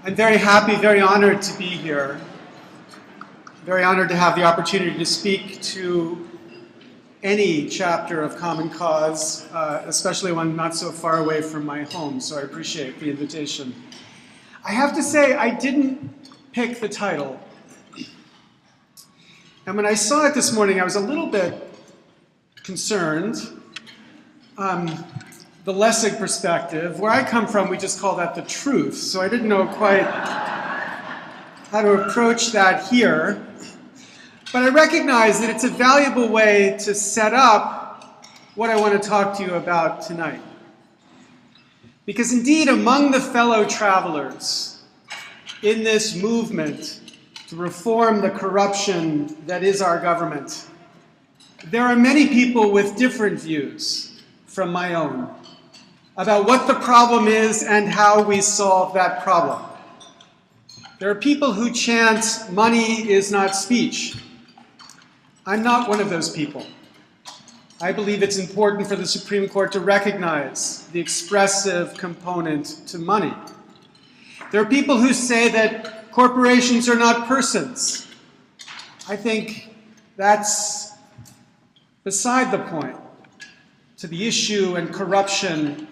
I'm very happy, very honored to be here. Very honored to have the opportunity to speak to any chapter of Common Cause, especially one not so far away from my home, so I appreciate the invitation. I have to say, I didn't pick the title. And when I saw it this morning, I was a little bit concerned. The Lessig perspective, where I come from, we just call that the truth, so I didn't know quite how to approach that here. But I recognize that it's a valuable way to set up what I want to talk to you about tonight. Because indeed, among the fellow travelers in this movement to reform the corruption that is our government, there are many people with different views from my own about what the problem is and how we solve that problem. There are people who chant, money is not speech. I'm not one of those people. I believe it's important for the Supreme Court to recognize the expressive component to money. There are people who say that corporations are not persons. I think that's beside the point to the issue and corruption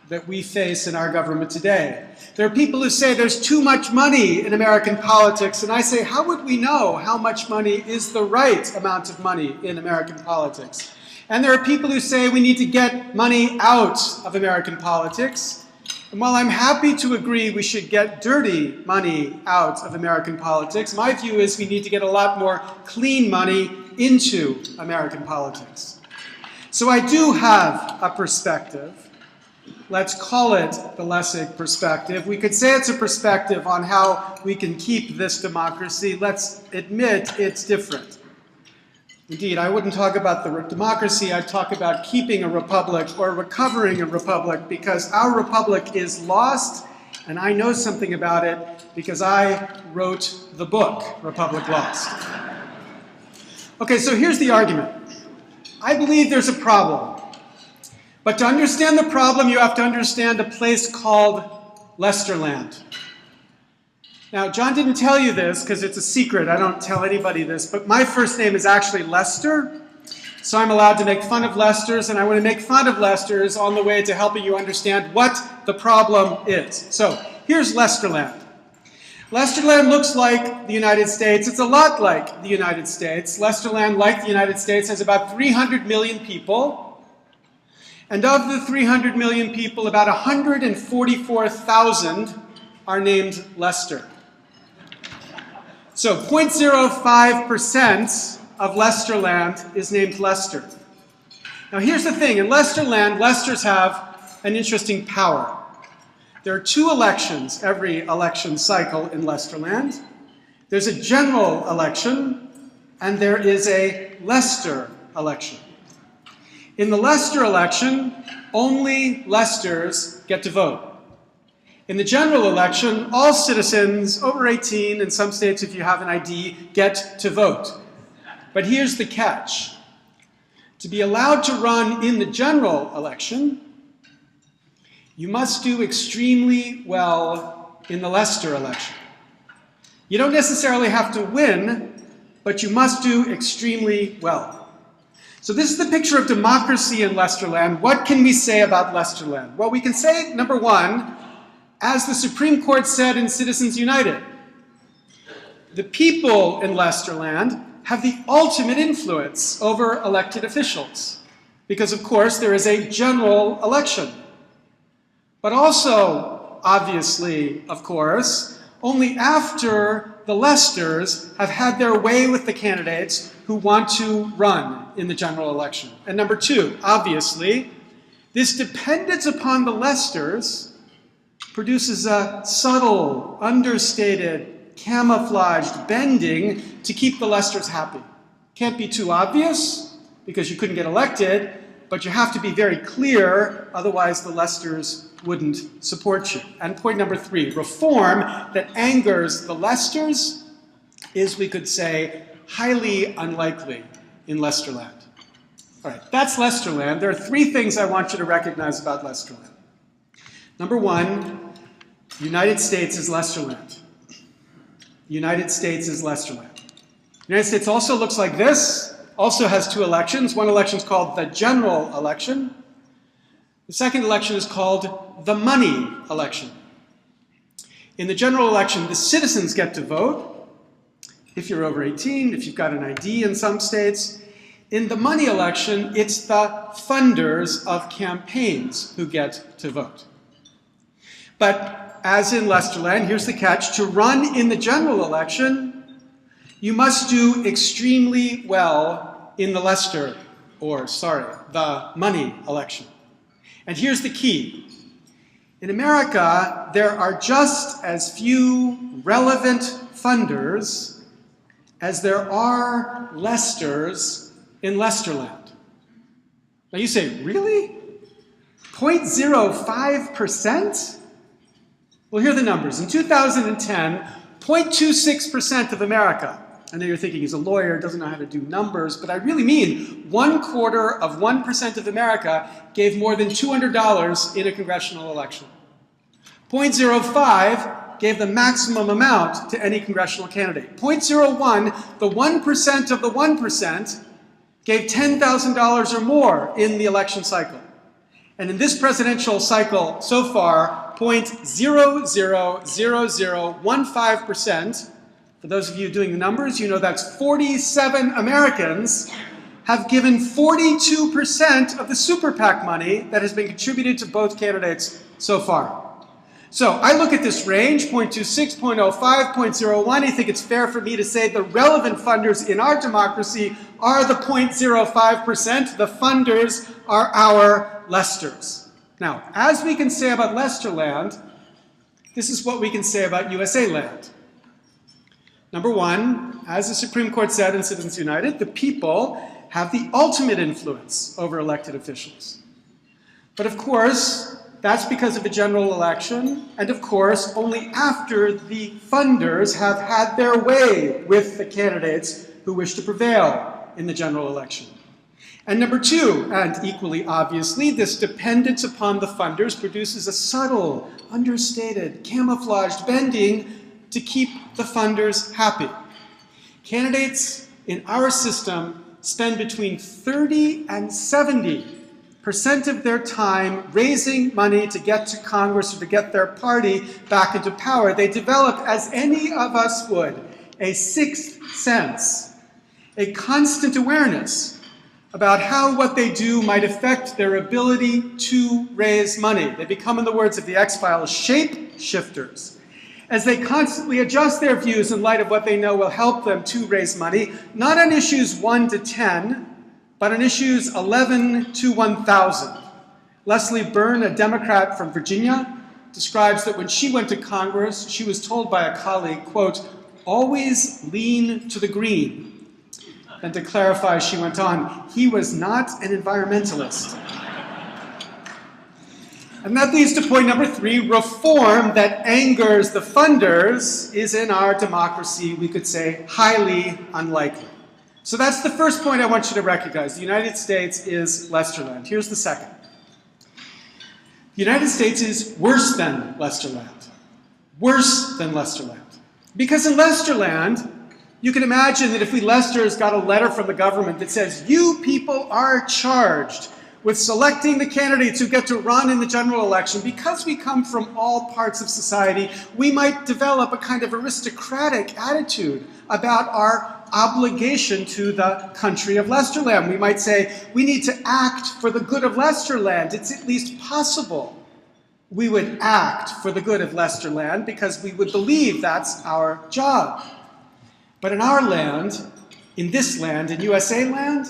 that we face in our government today. There are people who say there's too much money in American politics, and I say, how would we know how much money is the right amount of money in American politics? And there are people who say we need to get money out of American politics. And while I'm happy to agree we should get dirty money out of American politics, my view is we need to get a lot more clean money into American politics. So I do have a perspective. Let's call it the Lessig perspective. We could say it's a perspective on how we can keep this democracy. Let's admit it's different. Indeed, I wouldn't talk about the democracy, I'd talk about keeping a republic or recovering a republic, because our republic is lost, and I know something about it because I wrote the book, Republic Lost. Okay, so here's the argument. I believe there's a problem. But to understand the problem, you have to understand a place called Lesterland. Now, John didn't tell you this because it's a secret. I don't tell anybody this. But my first name is actually Lester. So I'm allowed to make fun of Lesters. And I want to make fun of Lesters on the way to helping you understand what the problem is. So here's Lesterland. Lesterland looks like the United States. It's a lot like the United States. Lesterland, like the United States, has about 300 million people. And of the 300 million people, about 144,000 are named Lester. So 0.05% of Lesterland is named Lester. Now here's the thing. In Lesterland, Lesters have an interesting power. There are 2 elections every election cycle in Lesterland. There's a general election, and there is a Lester election. In the Lester election, only Lesters get to vote. In the general election, all citizens over 18, in some states if you have an ID, get to vote. But here's the catch. To be allowed to run in the general election, you must do extremely well in the Lester election. You don't necessarily have to win, but you must do extremely well. So this is the picture of democracy in Lesterland. What can we say about Lesterland? Well, we can say, number one, as the Supreme Court said in Citizens United, the people in Lesterland have the ultimate influence over elected officials. Because, of course, there is a general election. But also, obviously, of course, only after the Lesters have had their way with the candidates who want to run in the general election. And number two, obviously, this dependence upon the Lesters produces a subtle, understated, camouflaged bending to keep the Lesters happy. Can't be too obvious, because you couldn't get elected, but you have to be very clear, otherwise the Lesters wouldn't support you. And point number three, reform that angers the Lesters is, we could say, highly unlikely in Lesterland. All right, that's Lesterland. There are 3 things I want you to recognize about Lesterland. Number one, The United States is Lesterland. The United States is Lesterland. The United States also looks like this, also has two elections. One election is called the general election. The second election is called the money election. In the general election, the citizens get to vote, if you're over 18, if you've got an ID in some states. In the money election, it's the funders of campaigns who get to vote. But as in Lesterland, here's the catch: to run in the general election, you must do extremely well in the the money election. And here's the key. In America, there are just as few relevant funders as there are Lesters in Lesterland. Now you say, really? 0.05%? Well, here are the numbers. In 2010, 0.26% of America. I know you're thinking he's a lawyer, doesn't know how to do numbers, but I really mean 1/4% of America gave more than $200 in a congressional election. 0.05 gave the maximum amount to any congressional candidate. 0.01, the 1% of the 1%, gave $10,000 or more in the election cycle. And in this presidential cycle so far, 0.000015%, for those of you doing the numbers, you know that's 47 Americans have given 42% of the super PAC money that has been contributed to both candidates so far. So I look at this range, 0.26, 0.05, 0.01. I think it's fair for me to say the relevant funders in our democracy are the 0.05%. The funders are our Lesters. Now, as we can say about Lesterland, this is what we can say about USA land. Number one, as the Supreme Court said in Citizens United, the people have the ultimate influence over elected officials. But of course, that's because of a general election, and of course, only after the funders have had their way with the candidates who wish to prevail in the general election. And number two, and equally obviously, this dependence upon the funders produces a subtle, understated, camouflaged bending to keep the funders happy. Candidates in our system spend between 30 and 70% of their time raising money to get to Congress or to get their party back into power. They develop, as any of us would, a sixth sense, a constant awareness about how what they do might affect their ability to raise money. They become, in the words of the X-Files, shape shifters, as they constantly adjust their views in light of what they know will help them to raise money, not on issues 1 to 10, but on issues 11 to 1,000. Leslie Byrne, a Democrat from Virginia, describes that when she went to Congress, she was told by a colleague, quote, "always lean to the green." And to clarify, she went on, he was not an environmentalist. And that leads to point number three: reform that angers the funders is in our democracy, we could say, highly unlikely. So that's the first point I want you to recognize. The United States is Lesterland. Here's the second. The United States is worse than Lesterland. Worse than Lesterland. Because in Lesterland, you can imagine that if we Lesters got a letter from the government that says, you people are charged with selecting the candidates who get to run in the general election, because we come from all parts of society, we might develop a kind of aristocratic attitude about our obligation to the country of Lesterland. We might say, we need to act for the good of Lesterland. It's at least possible we would act for the good of Lesterland because we would believe that's our job. But in our land, in this land, in USA land,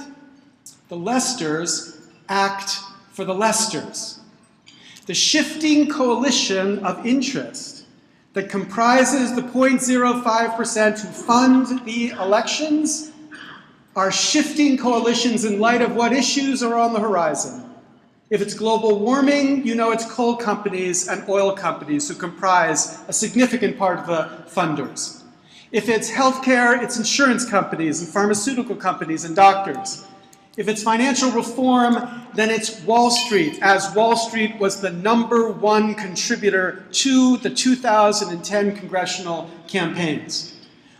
the Lesters act for the Lesters. The shifting coalition of interest that comprises the 0.05% who fund the elections are shifting coalitions in light of what issues are on the horizon. If it's global warming, you know it's coal companies and oil companies who comprise a significant part of the funders. If it's healthcare, it's insurance companies and pharmaceutical companies and doctors. If it's financial reform, then it's Wall Street, as Wall Street was the #1 contributor to the 2010 congressional campaigns.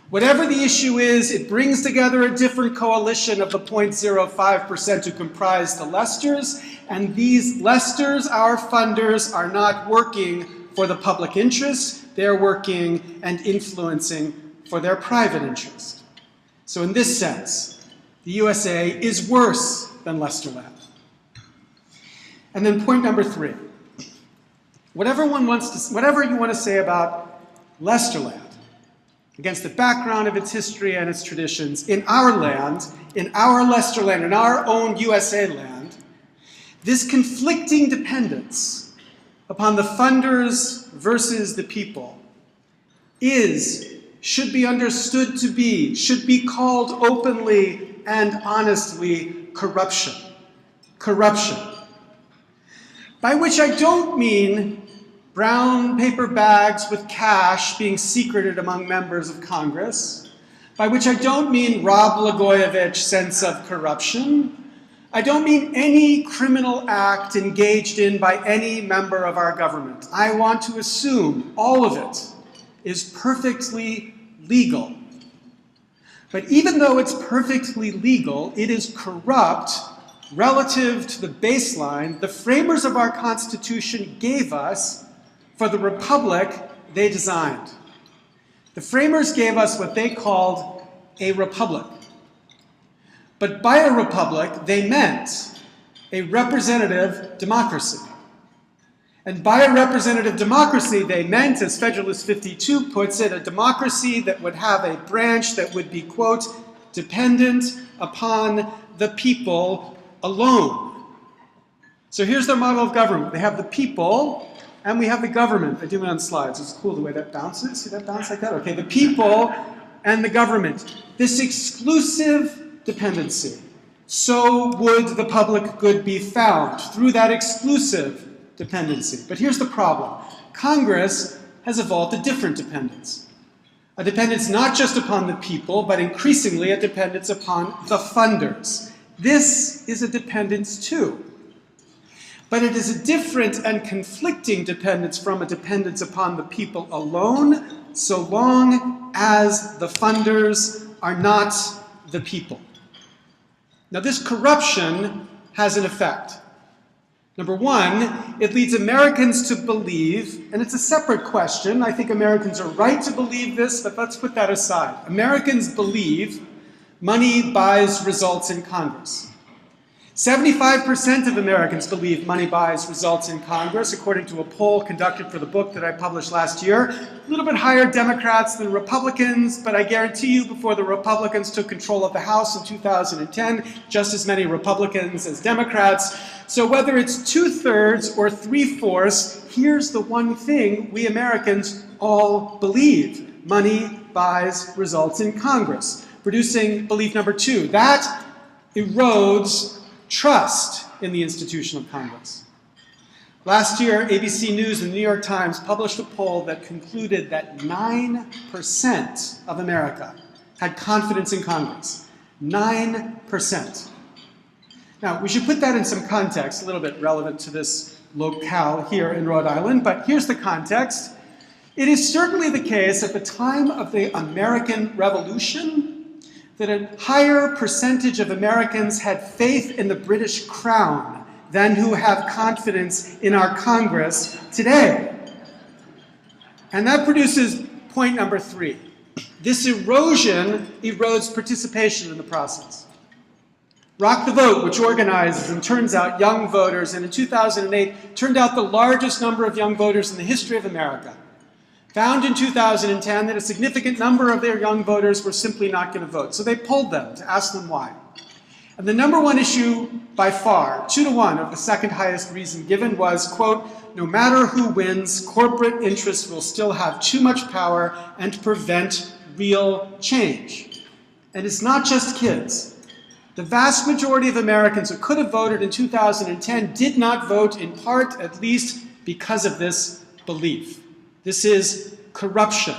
Whatever the issue is, it brings together a different coalition of the 0.05% who comprise the Lesters, and these Lesters, our funders, are not working for the public interest, they're working and influencing for their private interest. So in this sense, the USA is worse than Lesterland. And then point number 3. Whatever you want to say about Lesterland, against the background of its history and its traditions, in our land, in our Lesterland, in our own USA land, this conflicting dependence upon the funders versus the people should be understood to be, should be called openly and honestly, corruption. Corruption. By which I don't mean brown paper bags with cash being secreted among members of Congress, by which I don't mean Rob Blagojevich sense of corruption. I don't mean any criminal act engaged in by any member of our government. I want to assume all of it is perfectly legal. But even though it's perfectly legal, it is corrupt relative to the baseline the framers of our Constitution gave us for the republic they designed. The framers gave us what they called a republic. But by a republic, they meant a representative democracy. And by a representative democracy, they meant, as Federalist 52 puts it, a democracy that would have a branch that would be, quote, dependent upon the people alone. So here's their model of government. They have the people, and we have the government. I do it on slides. It's cool the way that bounces. See that bounce like that? Okay, the people and the government. This exclusive dependency. So would the public good be found through that exclusive dependency. But here's the problem. Congress has evolved a different dependence. A dependence not just upon the people, but increasingly a dependence upon the funders. This is a dependence too. But it is a different and conflicting dependence from a dependence upon the people alone, so long as the funders are not the people. Now this corruption has an effect. Number one, it leads Americans to believe, and it's a separate question, I think Americans are right to believe this, but let's put that aside. Americans believe money buys results in Congress. 75% of Americans believe money buys results in Congress, according to a poll conducted for the book that I published last year. A little bit higher Democrats than Republicans, but I guarantee you before the Republicans took control of the House in 2010, just as many Republicans as Democrats. So whether it's 2/3 or 3/4, here's the one thing we Americans all believe. Money buys results in Congress, producing belief number 2. That erodes trust in the institution of Congress. Last year, ABC News and the New York Times published a poll that concluded that 9% of America had confidence in Congress. 9%. Now, we should put that in some context, a little bit relevant to this locale here in Rhode Island, but here's the context. It is certainly the case at the time of the American Revolution that a higher percentage of Americans had faith in the British Crown than who have confidence in our Congress today. And that produces point number 3. This erosion erodes participation in the process. Rock the Vote, which organizes and turns out young voters, and in 2008 turned out the largest number of young voters in the history of America, found in 2010 that a significant number of their young voters were simply not going to vote. So they polled them to ask them why. And the number one issue by far, 2-to-1 of the second highest reason given was, quote, no matter who wins, corporate interests will still have too much power and prevent real change. And it's not just kids. The vast majority of Americans who could have voted in 2010 did not vote, in part, at least, because of this belief. This is corruption.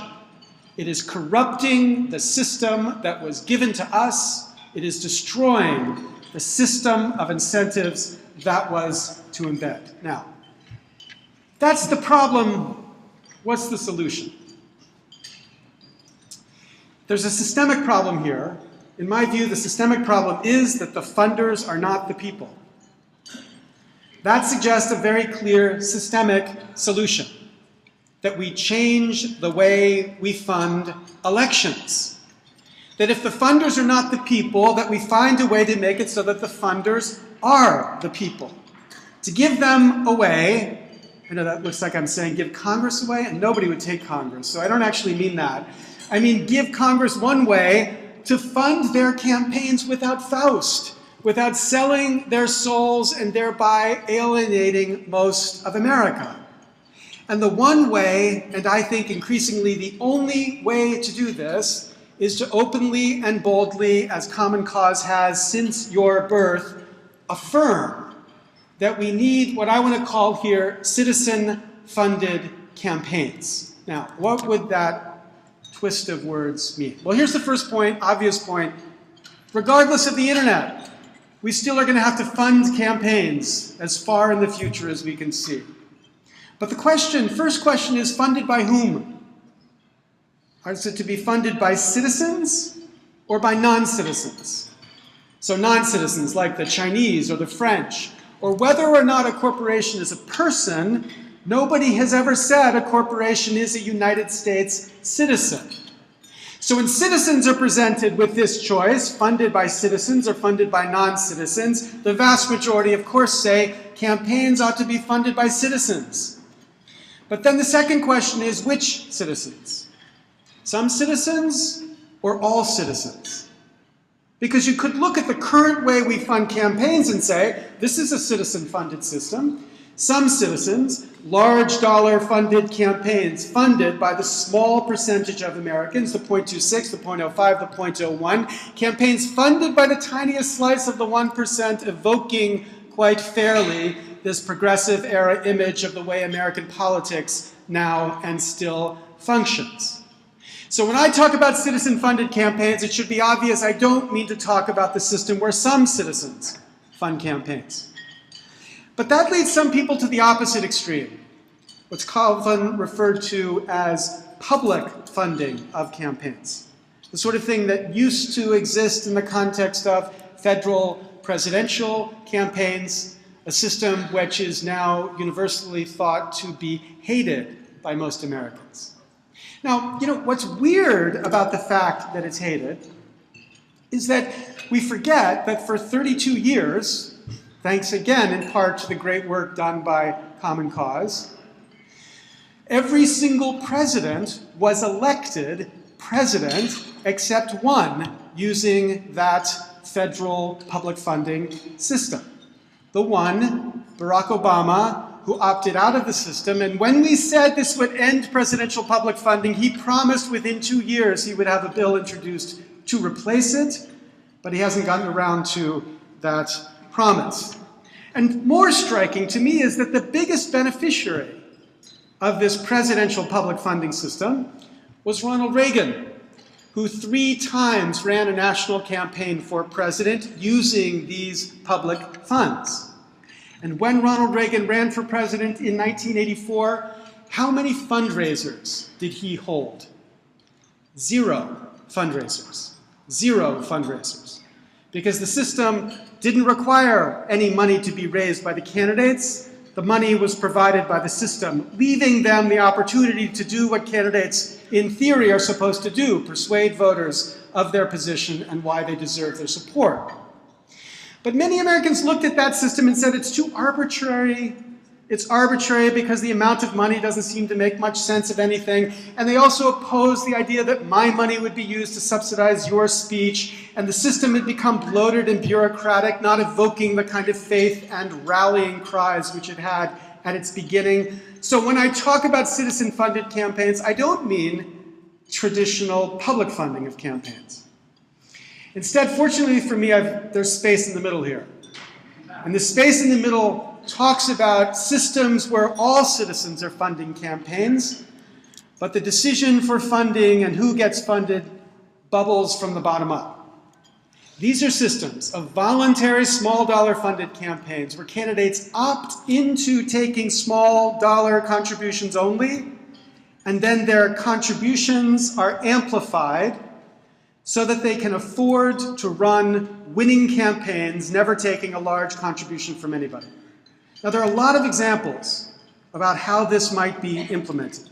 It is corrupting the system that was given to us. It is destroying the system of incentives that was to embed. Now, that's the problem. What's the solution? There's a systemic problem here. In my view, the systemic problem is that the funders are not the people. That suggests a very clear systemic solution, that we change the way we fund elections. That if the funders are not the people, that we find a way to make it so that the funders are the people. To give them away, I know that looks like I'm saying give Congress away, and nobody would take Congress, so I don't actually mean that. I mean give Congress one way to fund their campaigns without Faust, without selling their souls and thereby alienating most of America. And the one way, and I think increasingly the only way to do this, is to openly and boldly, as Common Cause has since your birth, affirm that we need what I want to call here citizen-funded campaigns. Now, what would that twist of words mean? Well, here's the first point, obvious point. Regardless of the internet, we still are going to have to fund campaigns as far in the future as we can see. But the first question is funded by whom? Is it to be funded by citizens or by non-citizens? So non-citizens like the Chinese or the French, or whether or not a corporation is a person, nobody has ever said a corporation is a United States citizen. So when citizens are presented with this choice, funded by citizens or funded by non-citizens, the vast majority, of course, say campaigns ought to be funded by citizens. But then the second question is, which citizens? Some citizens or all citizens? Because you could look at the current way we fund campaigns and say, this is a citizen-funded system. Some citizens, large dollar funded campaigns funded by the small percentage of Americans, the 0.26, the 0.05, the 0.01, campaigns funded by the tiniest slice of the 1%, evoking quite fairly this progressive era image of the way American politics now and still functions. So when I talk about citizen-funded campaigns, it should be obvious I don't mean to talk about the system where some citizens fund campaigns. But that leads some people to the opposite extreme, what's often referred to as public funding of campaigns, the sort of thing that used to exist in the context of federal presidential campaigns, a system which is now universally thought to be hated by most Americans. Now, what's weird about the fact that it's hated is that we forget that for 32 years, thanks again in part to the great work done by Common Cause, every single president was elected president except one using that federal public funding system. The one, Barack Obama, who opted out of the system, and when we said this would end presidential public funding, he promised within 2 years he would have a bill introduced to replace it, but he hasn't gotten around to that promise. And more striking to me is that the biggest beneficiary of this presidential public funding system was Ronald Reagan, who 3 times ran a national campaign for president using these public funds. And when Ronald Reagan ran for president in 1984, how many fundraisers did he hold? 0 fundraisers. 0 fundraisers. Because the system didn't require any money to be raised by the candidates. The money was provided by the system, leaving them the opportunity to do what candidates in theory are supposed to do, persuade voters of their position and why they deserve their support. But many Americans looked at that system and said it's too arbitrary. It's arbitrary because the amount of money doesn't seem to make much sense of anything. And they also opposed the idea that my money would be used to subsidize your speech. And the system had become bloated and bureaucratic, not evoking the kind of faith and rallying cries which it had at its beginning. So when I talk about citizen-funded campaigns, I don't mean traditional public funding of campaigns. Instead, fortunately for me, there's space in the middle here. And the space in the middle talks about systems where all citizens are funding campaigns, but the decision for funding and who gets funded bubbles from the bottom up. These are systems of voluntary small dollar funded campaigns where candidates opt into taking small dollar contributions only, and then their contributions are amplified so that they can afford to run winning campaigns, never taking a large contribution from anybody. Now, there are a lot of examples about how this might be implemented.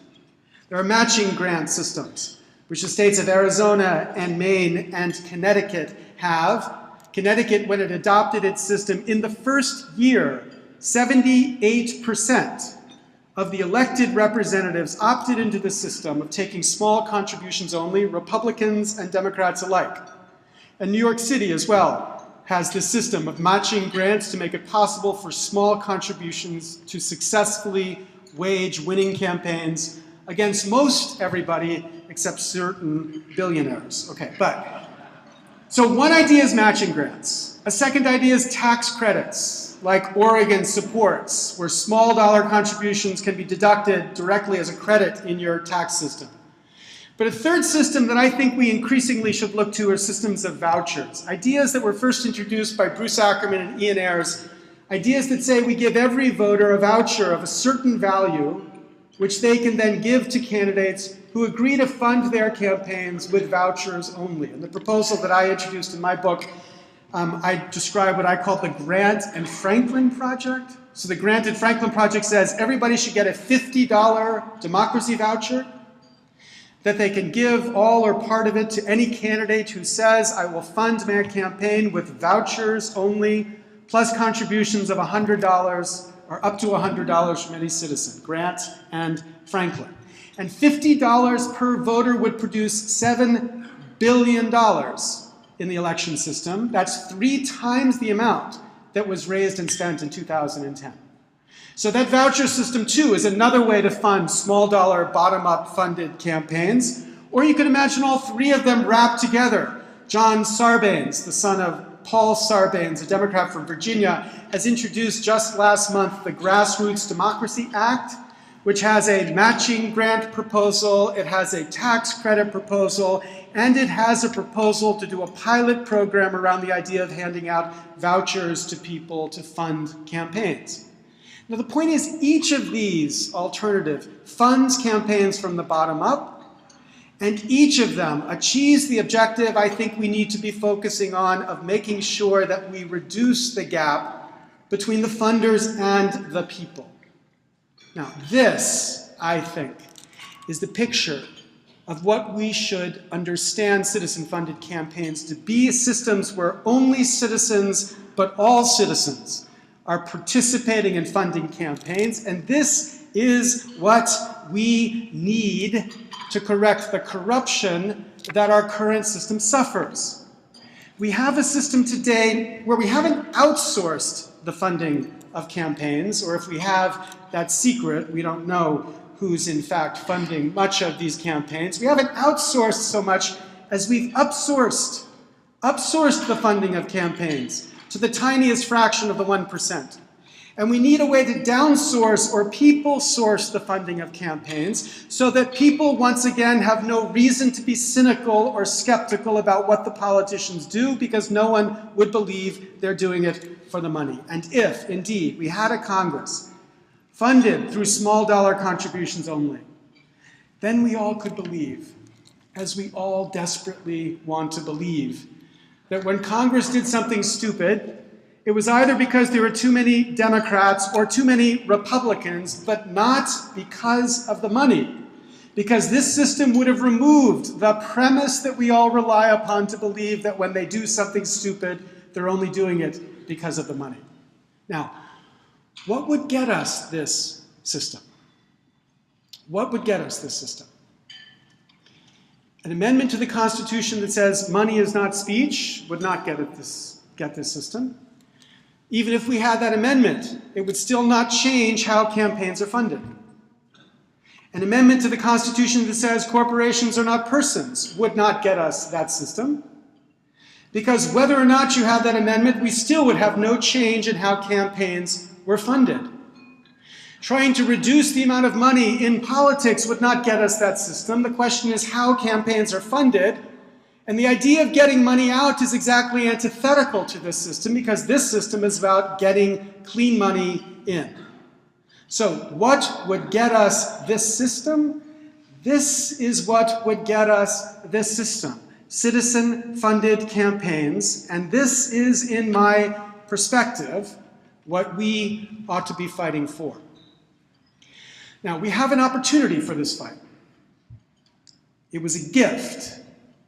There are matching grant systems, which the states of Arizona and Maine and Connecticut have. Connecticut, when it adopted its system, in the first year, 78% of the elected representatives opted into the system of taking small contributions only, Republicans and Democrats alike. And New York City as well has this system of matching grants to make it possible for small contributions to successfully wage winning campaigns against most everybody except certain billionaires. Okay, so one idea is matching grants. A second idea is tax credits, like Oregon supports, where small dollar contributions can be deducted directly as a credit in your tax system. But a third system that I think we increasingly should look to are systems of vouchers. Ideas that were first introduced by Bruce Ackerman and Ian Ayres. Ideas that say we give every voter a voucher of a certain value, which they can then give to candidates who agree to fund their campaigns with vouchers only. And the proposal that I introduced in my book, I describe what I call the Grant and Franklin Project. So the Grant and Franklin Project says everybody should get a $50 democracy voucher that they can give all or part of it to any candidate who says, I will fund my campaign with vouchers only, plus contributions of $100 or up to $100 from any citizen. Grant and Franklin. And $50 per voter would produce $7 billion in the election system. That's 3 times the amount that was raised and spent in 2010. So that voucher system, too, is another way to fund small dollar, bottom-up funded campaigns. Or you could imagine all 3 of them wrapped together. John Sarbanes, the son of Paul Sarbanes, a Democrat from Virginia, has introduced just last month the Grassroots Democracy Act, which has a matching grant proposal, it has a tax credit proposal, and it has a proposal to do a pilot program around the idea of handing out vouchers to people to fund campaigns. Now, the point is, each of these alternatives funds campaigns from the bottom up, and each of them achieves the objective I think we need to be focusing on of making sure that we reduce the gap between the funders and the people. Now, this, I think, is the picture of what we should understand citizen-funded campaigns to be: systems where only citizens, but all citizens, are participating in funding campaigns, and this is what we need to correct the corruption that our current system suffers. We have a system today where we haven't outsourced the funding of campaigns, or if we have, that's secret, we don't know who's in fact funding much of these campaigns. We haven't outsourced so much as we've upsourced the funding of campaigns to the tiniest fraction of the 1%. And we need a way to downsource or people source the funding of campaigns so that people once again have no reason to be cynical or skeptical about what the politicians do, because no one would believe they're doing it for the money. And if, indeed, we had a Congress funded through small dollar contributions only, then we all could believe, as we all desperately want to believe, that when Congress did something stupid, it was either because there were too many Democrats or too many Republicans, but not because of the money. Because this system would have removed the premise that we all rely upon to believe that when they do something stupid, they're only doing it because of the money. Now, what would get us this system? What would get us this system? An amendment to the Constitution that says money is not speech would not get this system. Even if we had that amendment, it would still not change how campaigns are funded. An amendment to the Constitution that says corporations are not persons would not get us that system. Because whether or not you have that amendment, we still would have no change in how campaigns were funded. Trying to reduce the amount of money in politics would not get us that system. The question is how campaigns are funded, And the idea of getting money out is exactly antithetical to this system, because this system is about getting clean money in. So what would get us this system? This is what would get us this system: citizen-funded campaigns. And this is, in my perspective, what we ought to be fighting for. Now, we have an opportunity for this fight. It was a gift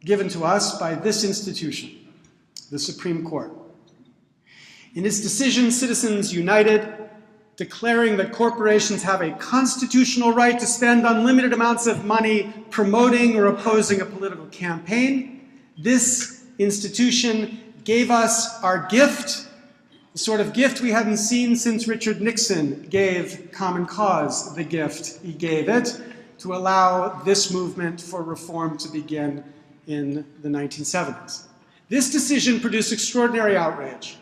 given to us by this institution, the Supreme Court. In its decision, Citizens United, declaring that corporations have a constitutional right to spend unlimited amounts of money promoting or opposing a political campaign, this institution gave us our gift, the sort of gift we hadn't seen since Richard Nixon gave Common Cause the gift he gave it, to allow this movement for reform to begin in the 1970s. This decision produced extraordinary outrage.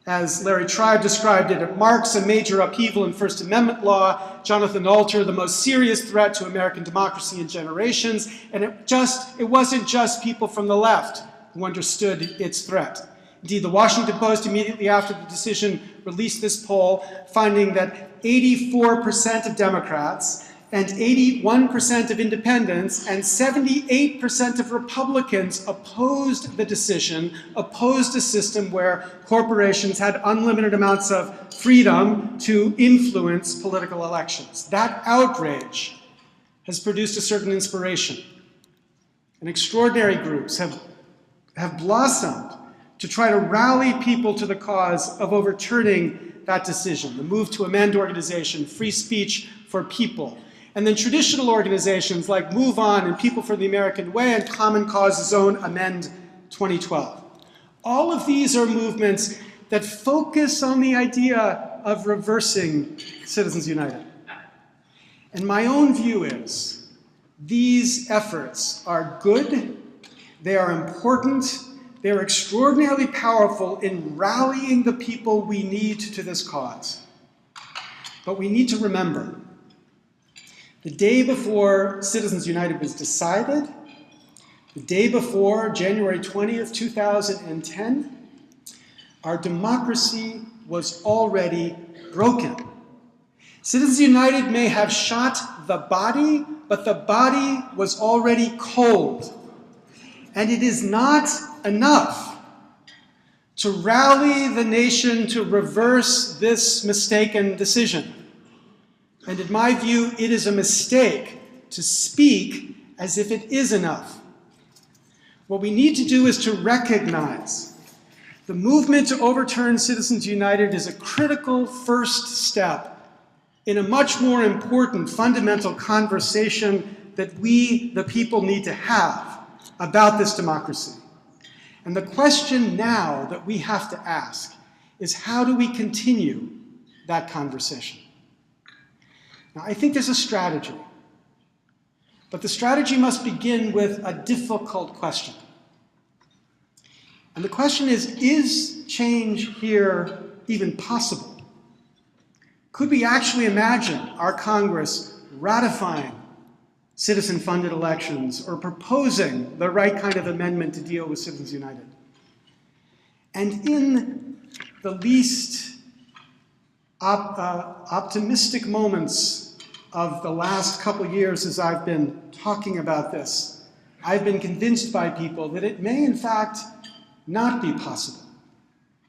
As Larry Tribe described it, it marks a major upheaval in First Amendment law. Jonathan Alter, the most serious threat to American democracy in generations. And it wasn't just people from the left who understood its threat. Indeed, the Washington Post, immediately after the decision, released this poll, finding that 84% of Democrats and 81% of independents and 78% of Republicans opposed the decision, opposed a system where corporations had unlimited amounts of freedom to influence political elections. That outrage has produced a certain inspiration. And extraordinary groups have blossomed to try to rally people to the cause of overturning that decision, the move to amend organization, free speech for people. And then traditional organizations like Move On and People for the American Way and Common Cause's own Amend 2012. All of these are movements that focus on the idea of reversing Citizens United. And my own view is these efforts are good, they are important, they are extraordinarily powerful in rallying the people we need to this cause. But we need to remember, the day before Citizens United was decided, the day before January 20th, 2010, our democracy was already broken. Citizens United may have shot the body, but the body was already cold. And it is not enough to rally the nation to reverse this mistaken decision. And in my view, it is a mistake to speak as if it is enough. What we need to do is to recognize the movement to overturn Citizens United is a critical first step in a much more important fundamental conversation that we, the people, need to have about this democracy. And the question now that we have to ask is, how do we continue that conversation? Now, I think there's a strategy, but the strategy must begin with a difficult question. And the question is change here even possible? Could we actually imagine our Congress ratifying citizen-funded elections or proposing the right kind of amendment to deal with Citizens United? And in the least optimistic moments of the last couple years as I've been talking about this, I've been convinced by people that it may in fact not be possible.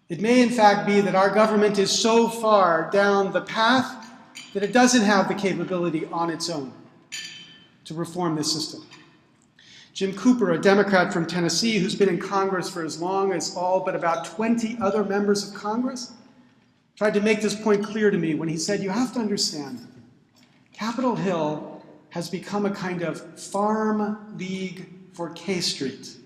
It may in fact be that our government is so far down the path that it doesn't have the capability on its own to reform this system. Jim Cooper, a Democrat from Tennessee who's been in Congress for as long as all but about 20 other members of Congress, tried to make this point clear to me when he said, you have to understand, Capitol Hill has become a kind of farm league for K Street.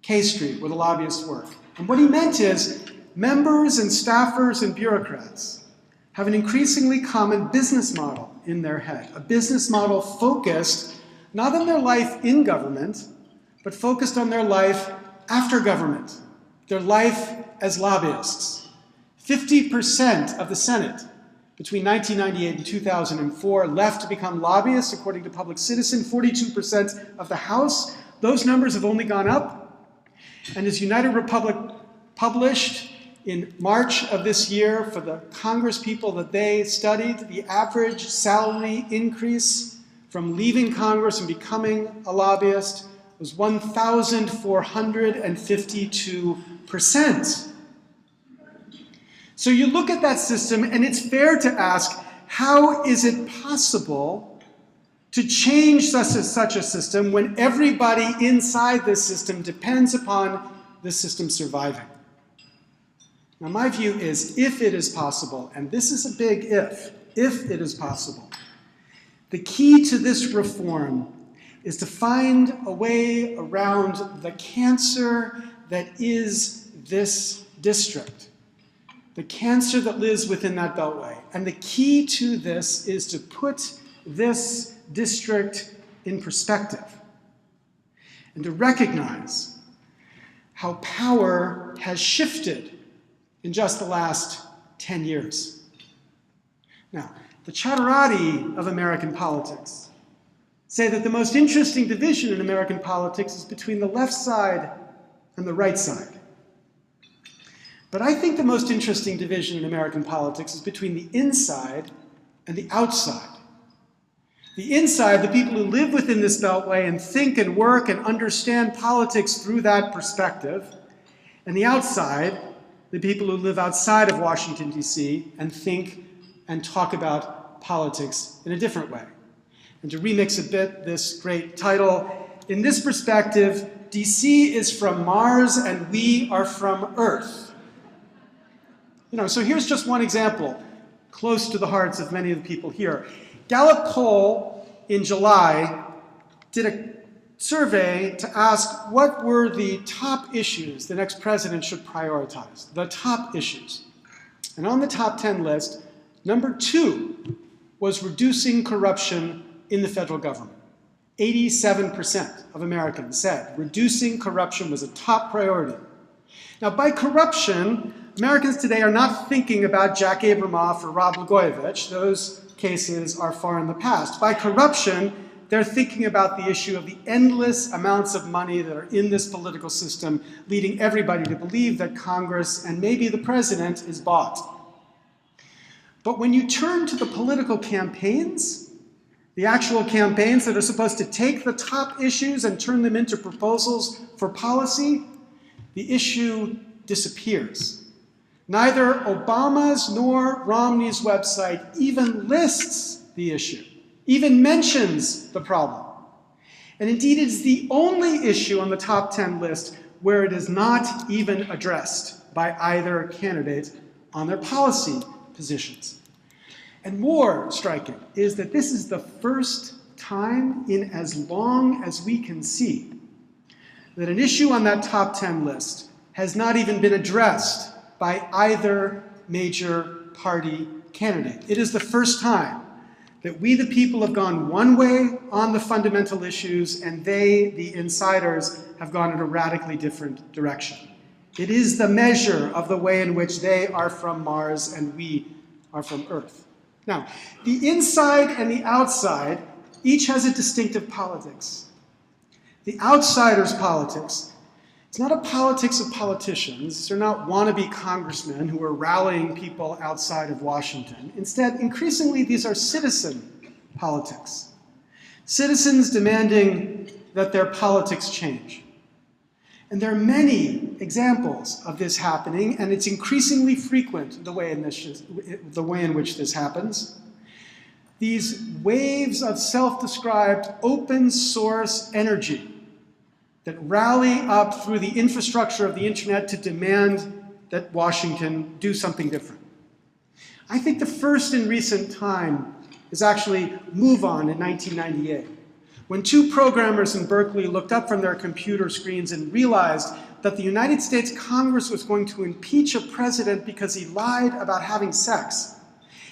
K Street, where the lobbyists work. And what he meant is, members and staffers and bureaucrats have an increasingly common business model in their head, a business model focused not on their life in government, but focused on their life after government, their life as lobbyists. 50% of the Senate between 1998 and 2004 left to become lobbyists, according to Public Citizen. 42% of the House. Those numbers have only gone up. And as United Republic published in March of this year for the Congress people that they studied, the average salary increase from leaving Congress and becoming a lobbyist was 1,452%. So you look at that system, and it's fair to ask, how is it possible to change such a system when everybody inside this system depends upon the system surviving? Now, my view is, if it is possible, and this is a big if it is possible, the key to this reform is to find a way around the cancer that is this district, the cancer that lives within that beltway. And the key to this is to put this district in perspective and to recognize how power has shifted in just the last 10 years. Now, the Chatterati of American politics say that the most interesting division in American politics is between the left side and the right side. But I think the most interesting division in American politics is between the inside and the outside. The inside, the people who live within this beltway and think and work and understand politics through that perspective. And the outside, the people who live outside of Washington, D.C. and think and talk about politics in a different way. And to remix a bit this great title, in this perspective, D.C. is from Mars and we are from Earth. So here's just one example, close to the hearts of many of the people here. Gallup poll in July did a survey to ask what were the top issues the next president should prioritize, the top issues. And on the top 10 list, number 2 was reducing corruption in the federal government. 87% of Americans said reducing corruption was a top priority. Now, by corruption, Americans today are not thinking about Jack Abramoff or Rod Blagojevich. Those cases are far in the past. By corruption, they're thinking about the issue of the endless amounts of money that are in this political system, leading everybody to believe that Congress and maybe the president is bought. But when you turn to the political campaigns, the actual campaigns that are supposed to take the top issues and turn them into proposals for policy, the issue disappears. Neither Obama's nor Romney's website even lists the issue, even mentions the problem. And indeed, it is the only issue on the top 10 list where it is not even addressed by either candidate on their policy positions. And more striking is that this is the first time in as long as we can see that an issue on that top 10 list has not even been addressed by either major party candidate. It is the first time that we, the people, have gone one way on the fundamental issues, and they, the insiders, have gone in a radically different direction. It is the measure of the way in which they are from Mars and we are from Earth. Now, the inside and the outside each has a distinctive politics. The outsider's politics, it's not a politics of politicians. They're not wannabe congressmen who are rallying people outside of Washington. Instead, increasingly, these are citizen politics. Citizens demanding that their politics change. And there are many examples of this happening, and it's increasingly frequent the way in which this happens. These waves of self-described open source energy that rally up through the infrastructure of the internet to demand that Washington do something different. I think the first in recent time is actually MoveOn in 1998, when two programmers in Berkeley looked up from their computer screens and realized that the United States Congress was going to impeach a president because he lied about having sex.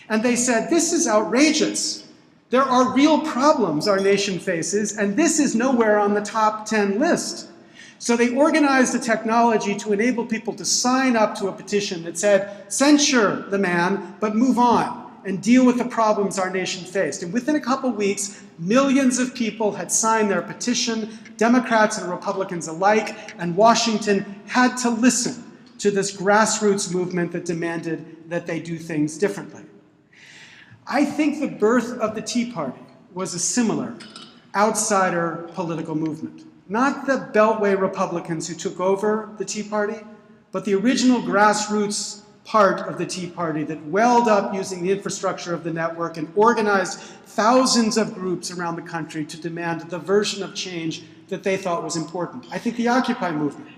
And they said, this is outrageous. There are real problems our nation faces, and this is nowhere on the top 10 list. So they organized a technology to enable people to sign up to a petition that said, censure the man, but move on. and deal with the problems our nation faced. And within a couple weeks, millions of people had signed their petition, Democrats and Republicans alike, and Washington had to listen to this grassroots movement that demanded that they do things differently. I think the birth of the Tea Party was a similar outsider political movement. Not the Beltway Republicans who took over the Tea Party, but the original grassroots part of the Tea Party that welled up using the infrastructure of the network and organized thousands of groups around the country to demand the version of change that they thought was important. I think the Occupy movement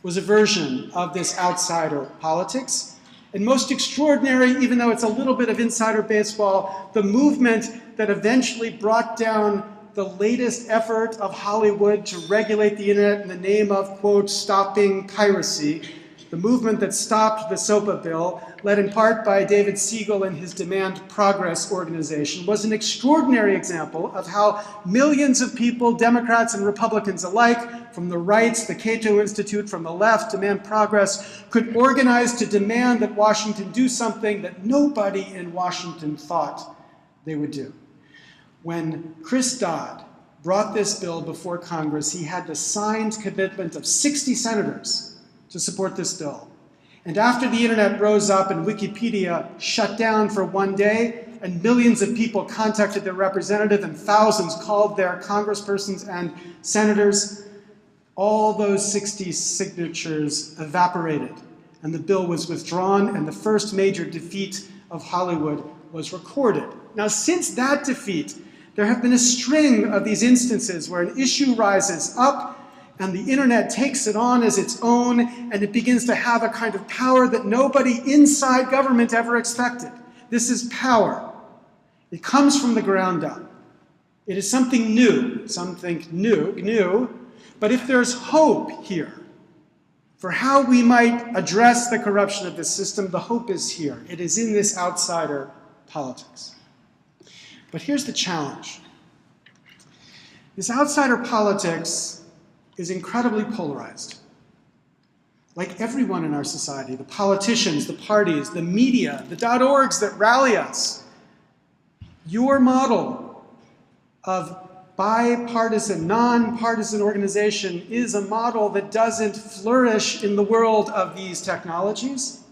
was a version of this outsider politics. And most extraordinary, even though it's a little bit of insider baseball, the movement that eventually brought down the latest effort of Hollywood to regulate the internet in the name of, quote, stopping piracy, the movement that stopped the SOPA bill, led in part by David Siegel and his Demand Progress organization, was an extraordinary example of how millions of people, Democrats and Republicans alike, from the rights, the Cato Institute, from the left, Demand Progress, could organize to demand that Washington do something that nobody in Washington thought they would do. When Chris Dodd brought this bill before Congress, he had the signed commitment of 60 senators to support this bill. And after the internet rose up and Wikipedia shut down for one day, and millions of people contacted their representative and thousands called their congresspersons and senators, all those 60 signatures evaporated, and the bill was withdrawn, and the first major defeat of Hollywood was recorded. Now, since that defeat, there have been a string of these instances where an issue rises up and the internet takes it on as its own, and it begins to have a kind of power that nobody inside government ever expected. This is power. It comes from the ground up. It is something new. Some think new. But if there's hope here for how we might address the corruption of this system, the hope is here. It is in this outsider politics. But here's the challenge. This outsider politics is incredibly polarized. Like everyone in our society, the politicians, the parties, the media, the .orgs that rally us, your model of bipartisan, nonpartisan organization is a model that doesn't flourish in the world of these technologies.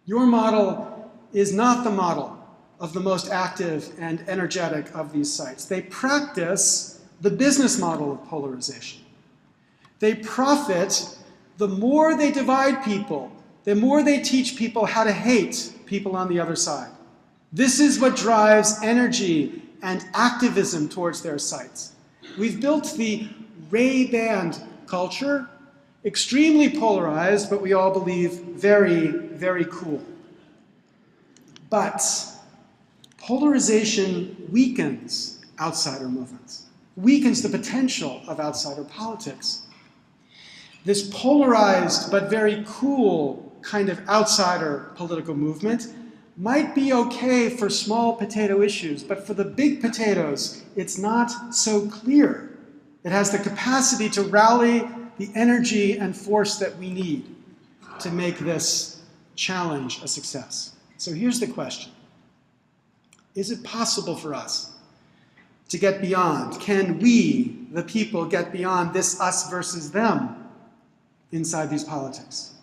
Your model is not the model of the most active and energetic of these sites. They practice the business model of polarization. They profit the more they divide people, the more they teach people how to hate people on the other side. This is what drives energy and activism towards their sites. We've built the Ray-Band culture, extremely polarized, but we all believe very, very cool. But polarization weakens outsider movements, weakens the potential of outsider politics. This polarized but very cool kind of outsider political movement might be okay for small potato issues, but for the big potatoes, it's not so clear. It has the capacity to rally the energy and force that we need to make this challenge a success. So here's the question. Is it possible for us to get beyond? Can we, the people, get beyond this us versus them inside these politics?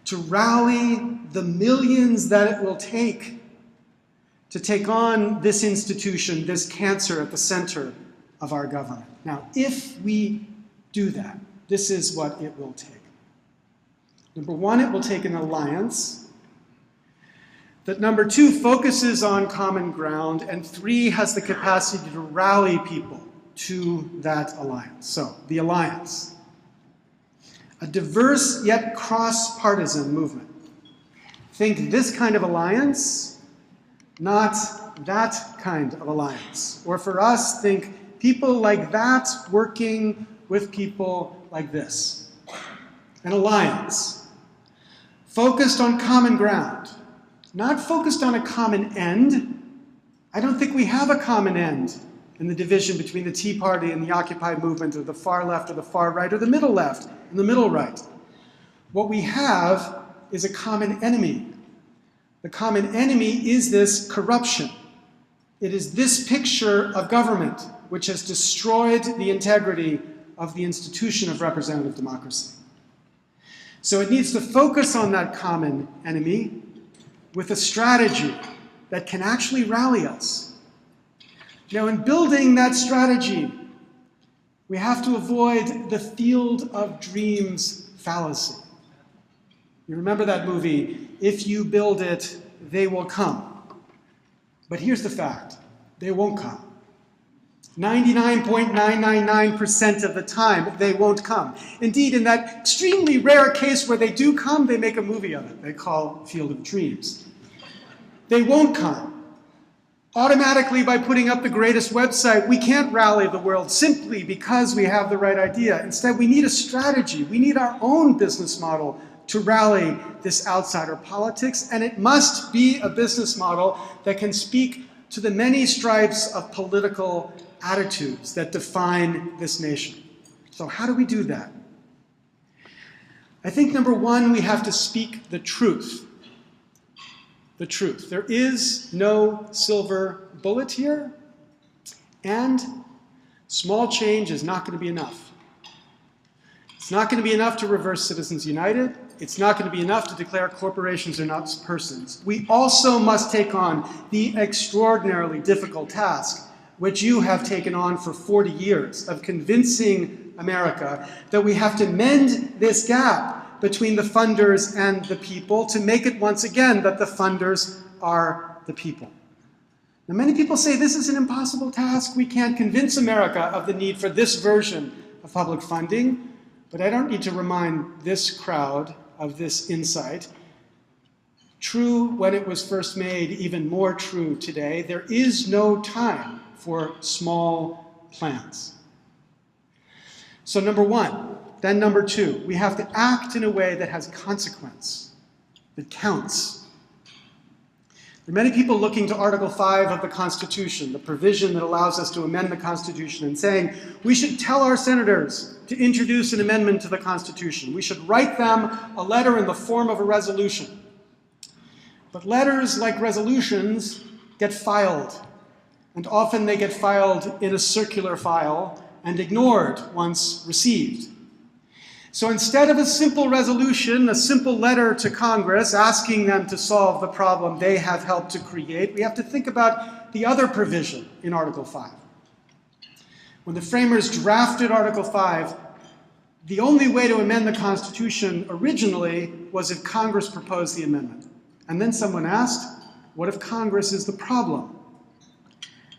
To rally the millions that it will take to take on this institution, this cancer at the center of our government. Now, if we do that, this is what it will take. Number one, it will take an alliance that, number two, focuses on common ground, and three, has the capacity to rally people to that alliance. So, the alliance. A diverse yet cross-partisan movement. Think this kind of alliance, not that kind of alliance. Or for us, think people like that working with people like this. An alliance. Focused on common ground. Not focused on a common end. I don't think we have a common end in the division between the Tea Party and the Occupy movement, or the far left or the far right, or the middle left and the middle right. What we have is a common enemy, The common enemy is this corruption. It is this picture of government which has destroyed the integrity of the institution of representative democracy. So it needs to focus on that common enemy with a strategy that can actually rally us. Now, in building that strategy, we have to avoid the field of dreams fallacy. You remember that movie, if you build it, they will come. But here's the fact, they won't come. 99.999% of the time, they won't come. Indeed, in that extremely rare case where they do come, they make a movie of it. They call Field of Dreams. They won't come. Automatically, by putting up the greatest website, we can't rally the world simply because we have the right idea. Instead, we need a strategy. We need our own business model to rally this outsider politics, and it must be a business model that can speak to the many stripes of political attitudes that define this nation. So how do we do that? I think, number one, we have to speak the truth. The truth. There is no silver bullet here, and small change is not going to be enough. It's not going to be enough to reverse Citizens United. It's not going to be enough to declare corporations are not persons. We also must take on the extraordinarily difficult task which you have taken on for 40 years of convincing America that we have to mend this gap between the funders and the people to make it once again that the funders are the people. Now, many people say this is an impossible task. We can't convince America of the need for this version of public funding, but I don't need to remind this crowd of this insight. True when it was first made, even more true today, there is no time for small plans. So number one, then number two, we have to act in a way that has consequence, that counts. There are many people looking to Article 5 of the Constitution, the provision that allows us to amend the Constitution, and saying we should tell our senators to introduce an amendment to the Constitution. We should write them a letter in the form of a resolution. But letters, like resolutions, get filed. And often they get filed in a circular file and ignored once received. So instead of a simple resolution, a simple letter to Congress asking them to solve the problem they have helped to create, we have to think about the other provision in Article 5. When the framers drafted Article 5, the only way to amend the Constitution originally was if Congress proposed the amendment. And then someone asked, what if Congress is the problem?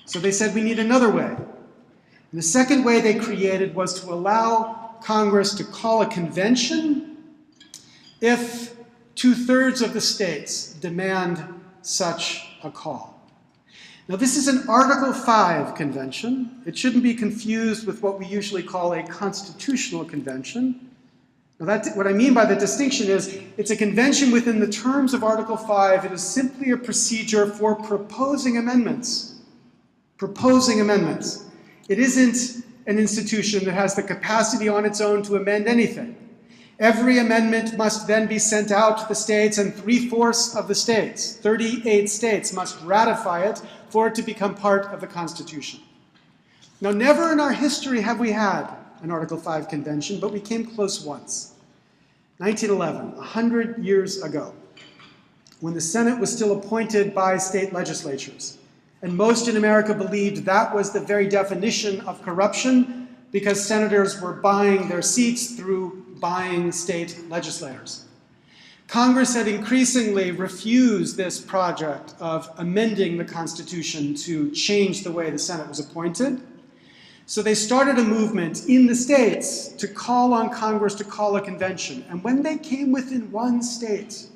So they said we need another way. And the second way they created was to allow Congress to call a convention if 2/3 of the states demand such a call. Now, this is an Article 5 convention. It shouldn't be confused with what we usually call a constitutional convention. Now, what I mean by the distinction is it's a convention within the terms of Article 5. It is simply a procedure for proposing amendments. Proposing amendments. It isn't an institution that has the capacity on its own to amend anything. Every amendment must then be sent out to the states, and 3/4 of the states, 38 states, must ratify it for it to become part of the Constitution. Now, never in our history have we had an Article 5 convention, but we came close once. 1911, 100 years ago, when the Senate was still appointed by state legislatures. And most in America believed that was the very definition of corruption because senators were buying their seats through buying state legislators. Congress had increasingly refused this project of amending the Constitution to change the way the Senate was appointed. So they started a movement in the states to call on Congress to call a convention. And when they came within one state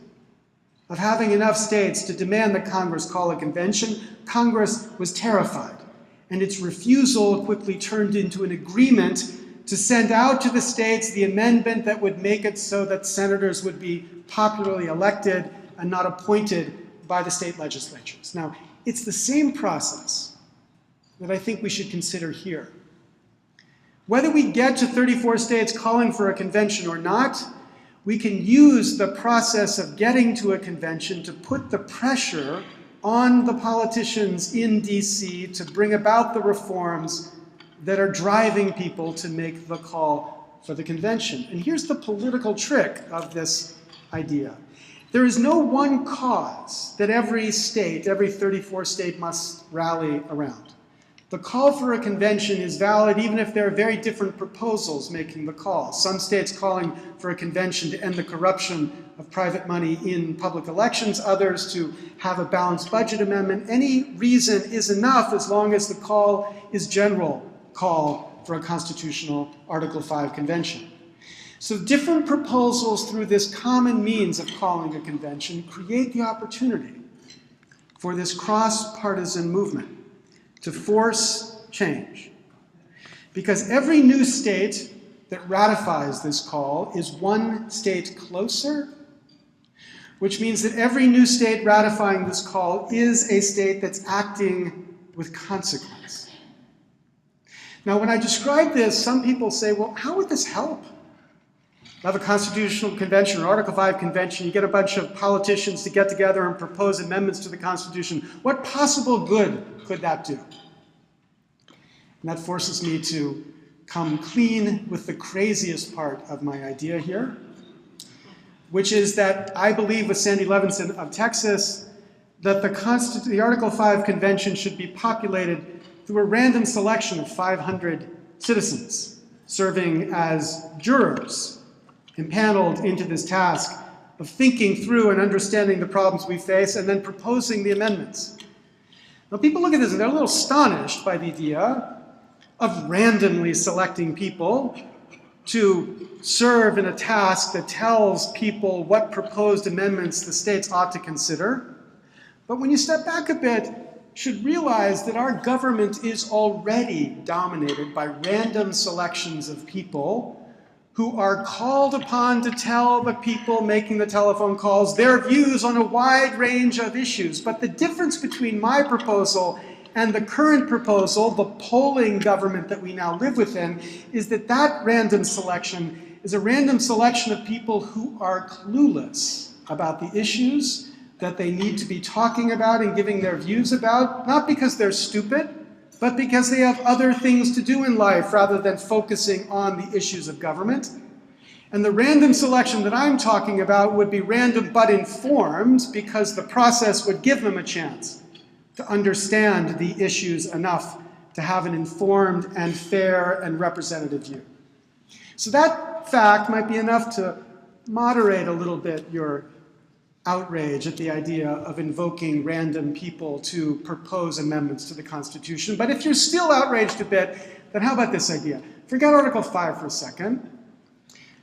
of having enough states to demand that Congress call a convention, Congress was terrified. And its refusal quickly turned into an agreement to send out to the states the amendment that would make it so that senators would be popularly elected and not appointed by the state legislatures. Now, it's the same process that I think we should consider here. Whether we get to 34 states calling for a convention or not, we can use the process of getting to a convention to put the pressure on the politicians in DC to bring about the reforms that are driving people to make the call for the convention. And here's the political trick of this idea. There is no one cause that every state, every 34 state must rally around. The call for a convention is valid even if there are very different proposals making the call. Some states calling for a convention to end the corruption of private money in public elections, others to have a balanced budget amendment. Any reason is enough as long as the call is general call for a constitutional Article 5 convention. So different proposals through this common means of calling a convention create the opportunity for this cross-partisan movement to force change. Because every new state that ratifies this call is one state closer, which means that every new state ratifying this call is a state that's acting with consequence. Now, when I describe this, some people say, well, how would this help? You have a constitutional convention or Article 5 convention, you get a bunch of politicians to get together and propose amendments to the Constitution. What possible good could that do? And that forces me to come clean with the craziest part of my idea here, which is that I believe with Sandy Levinson of Texas that the Article 5 convention should be populated through a random selection of 500 citizens serving as jurors, impaneled into this task of thinking through and understanding the problems we face and then proposing the amendments. Now people look at this and they're a little astonished by the idea of randomly selecting people to serve in a task that tells people what proposed amendments the states ought to consider. But when you step back a bit, you should realize that our government is already dominated by random selections of people who are called upon to tell the people making the telephone calls their views on a wide range of issues. But the difference between my proposal and the current proposal, the polling government that we now live within, is that that random selection is a random selection of people who are clueless about the issues that they need to be talking about and giving their views about, not because they're stupid, but because they have other things to do in life rather than focusing on the issues of government. And the random selection that I'm talking about would be random but informed because the process would give them a chance to understand the issues enough to have an informed and fair and representative view. So that fact might be enough to moderate a little bit your outrage at the idea of invoking random people to propose amendments to the Constitution. But if you're still outraged a bit, then how about this idea? Forget Article 5 for a second.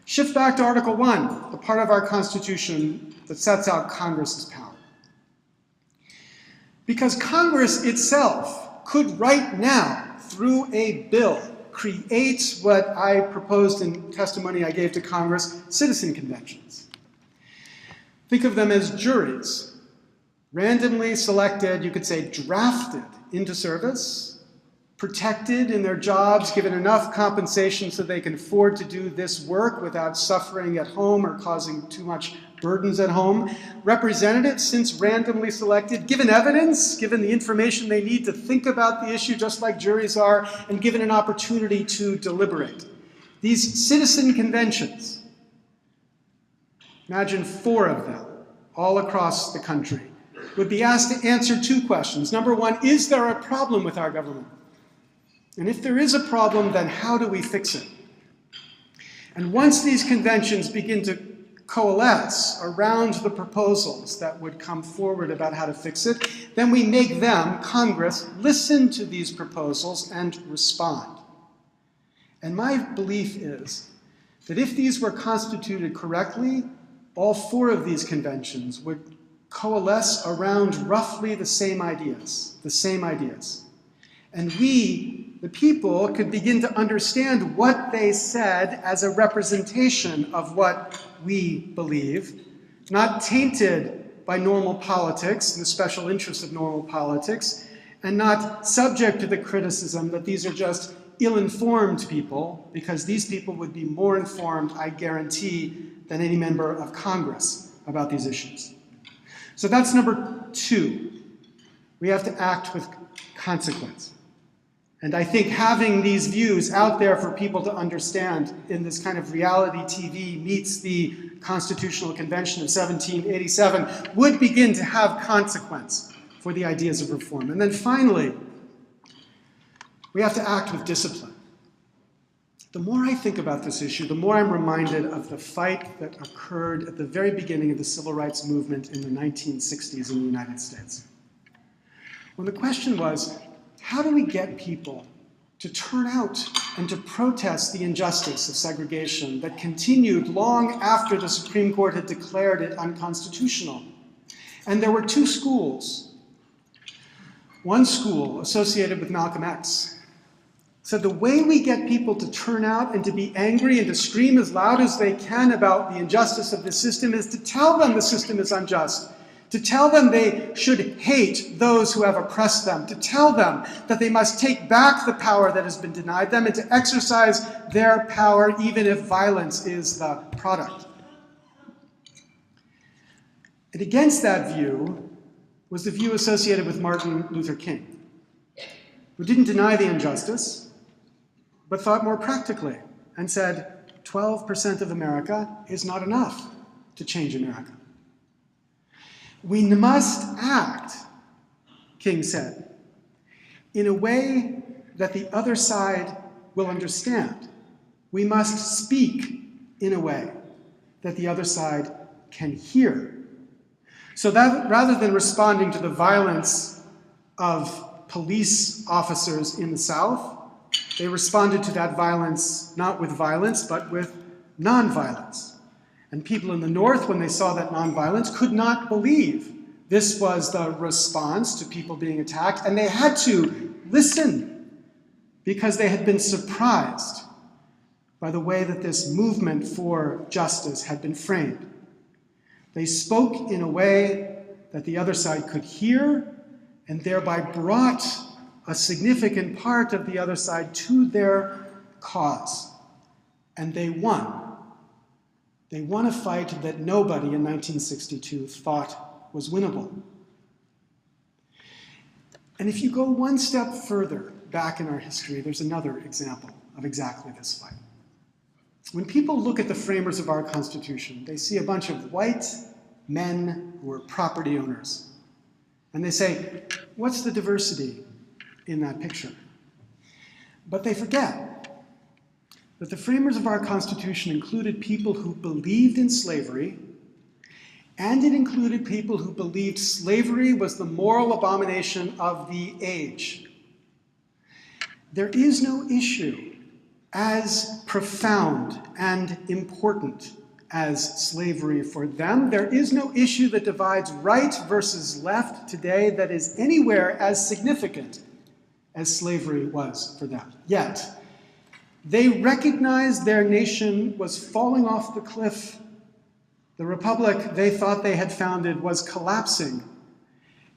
Shift back to Article 1, the part of our Constitution that sets out Congress's power. Because Congress itself could right now, through a bill, create what I proposed in testimony I gave to Congress, citizen conventions. Think of them as juries, randomly selected, you could say drafted into service, protected in their jobs, given enough compensation so they can afford to do this work without suffering at home or causing too much burdens at home. Representatives, since randomly selected, given evidence, given the information they need to think about the issue just like juries are, and given an opportunity to deliberate. These citizen conventions, imagine 4 of them all across the country, would be asked to answer 2 questions. Number 1, is there a problem with our government? And if there is a problem, then how do we fix it? And once these conventions begin to coalesce around the proposals that would come forward about how to fix it, then we make them, Congress, listen to these proposals and respond. And my belief is that if these were constituted correctly, all 4 of these conventions would coalesce around roughly the same ideas. And we, the people, could begin to understand what they said as a representation of what we believe, not tainted by normal politics and the special interests of normal politics, and not subject to the criticism that these are just ill-informed people, because these people would be more informed, I guarantee, than any member of Congress about these issues. So that's number 2. We have to act with consequence. And I think having these views out there for people to understand in this kind of reality TV meets the Constitutional Convention of 1787 would begin to have consequence for the ideas of reform. And then finally, we have to act with discipline. The more I think about this issue, the more I'm reminded of the fight that occurred at the very beginning of the civil rights movement in the 1960s in the United States. When the question was, how do we get people to turn out and to protest the injustice of segregation that continued long after the Supreme Court had declared it unconstitutional? And there were 2 schools. One school associated with Malcolm X said the way we get people to turn out and to be angry and to scream as loud as they can about the injustice of the system is to tell them the system is unjust, to tell them they should hate those who have oppressed them, to tell them that they must take back the power that has been denied them and to exercise their power even if violence is the product. And against that view was the view associated with Martin Luther King, who didn't deny the injustice, but thought more practically and said 12% of America is not enough to change America. We must act, King said, in a way that the other side will understand. We must speak in a way that the other side can hear. So that rather than responding to the violence of police officers in the South, they responded to that violence not with violence, but with nonviolence. And people in the North, when they saw that nonviolence, could not believe this was the response to people being attacked, and they had to listen because they had been surprised by the way that this movement for justice had been framed. They spoke in a way that the other side could hear and thereby brought a significant part of the other side to their cause. And they won. They won a fight that nobody in 1962 thought was winnable. And if you go one step further back in our history, there's another example of exactly this fight. When people look at the framers of our Constitution, they see a bunch of white men who are property owners. And they say, what's the diversity in that picture? But they forget that the framers of our Constitution included people who believed in slavery, and it included people who believed slavery was the moral abomination of the age. There is no issue as profound and important as slavery for them. There is no issue that divides right versus left today that is anywhere as significant as slavery was for them. Yet, they recognized their nation was falling off the cliff. The republic they thought they had founded was collapsing.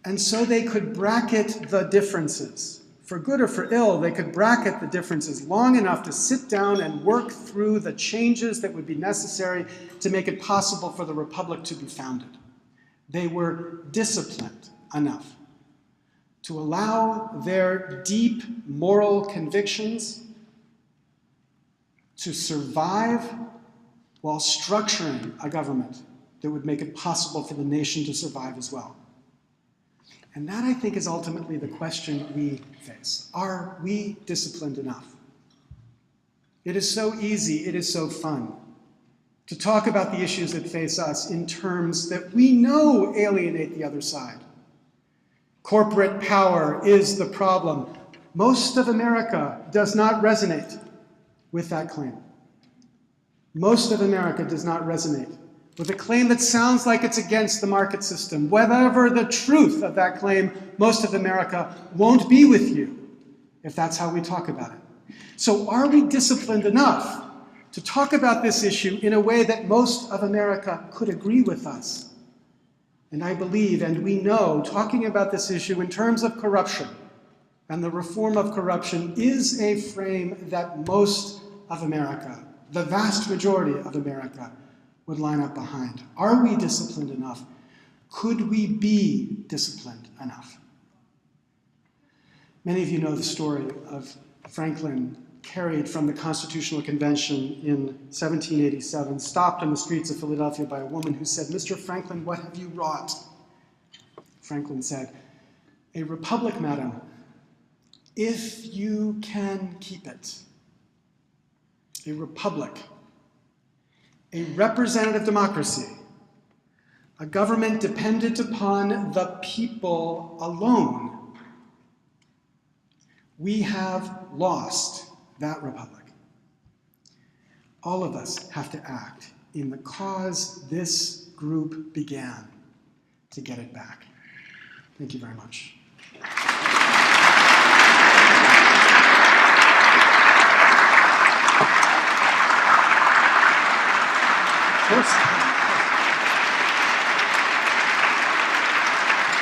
And so they could bracket the differences. For good or for ill, they could bracket the differences long enough to sit down and work through the changes that would be necessary to make it possible for the republic to be founded. They were disciplined enough to allow their deep moral convictions to survive while structuring a government that would make it possible for the nation to survive as well. And that, I think, is ultimately the question we face. Are we disciplined enough? It is so easy, it is so fun to talk about the issues that face us in terms that we know alienate the other side. Corporate power is the problem. Most of America does not resonate with that claim. Most of America does not resonate with a claim that sounds like it's against the market system. Whatever the truth of that claim, most of America won't be with you if that's how we talk about it. So are we disciplined enough to talk about this issue in a way that most of America could agree with us? And I believe, and we know, talking about this issue in terms of corruption, And the reform of corruption is a frame that most of America, the vast majority of America, would line up behind. Are we disciplined enough? Could we be disciplined enough? Many of you know the story of Franklin, carried from the Constitutional Convention in 1787, stopped on the streets of Philadelphia by a woman who said, "Mr. Franklin, what have you wrought?" Franklin said, "A republic, madam, if you can keep it. A republic, a representative democracy, a government dependent upon the people alone. We have lost that republic. All of us have to act in the cause this group began to get it back." Thank you very much.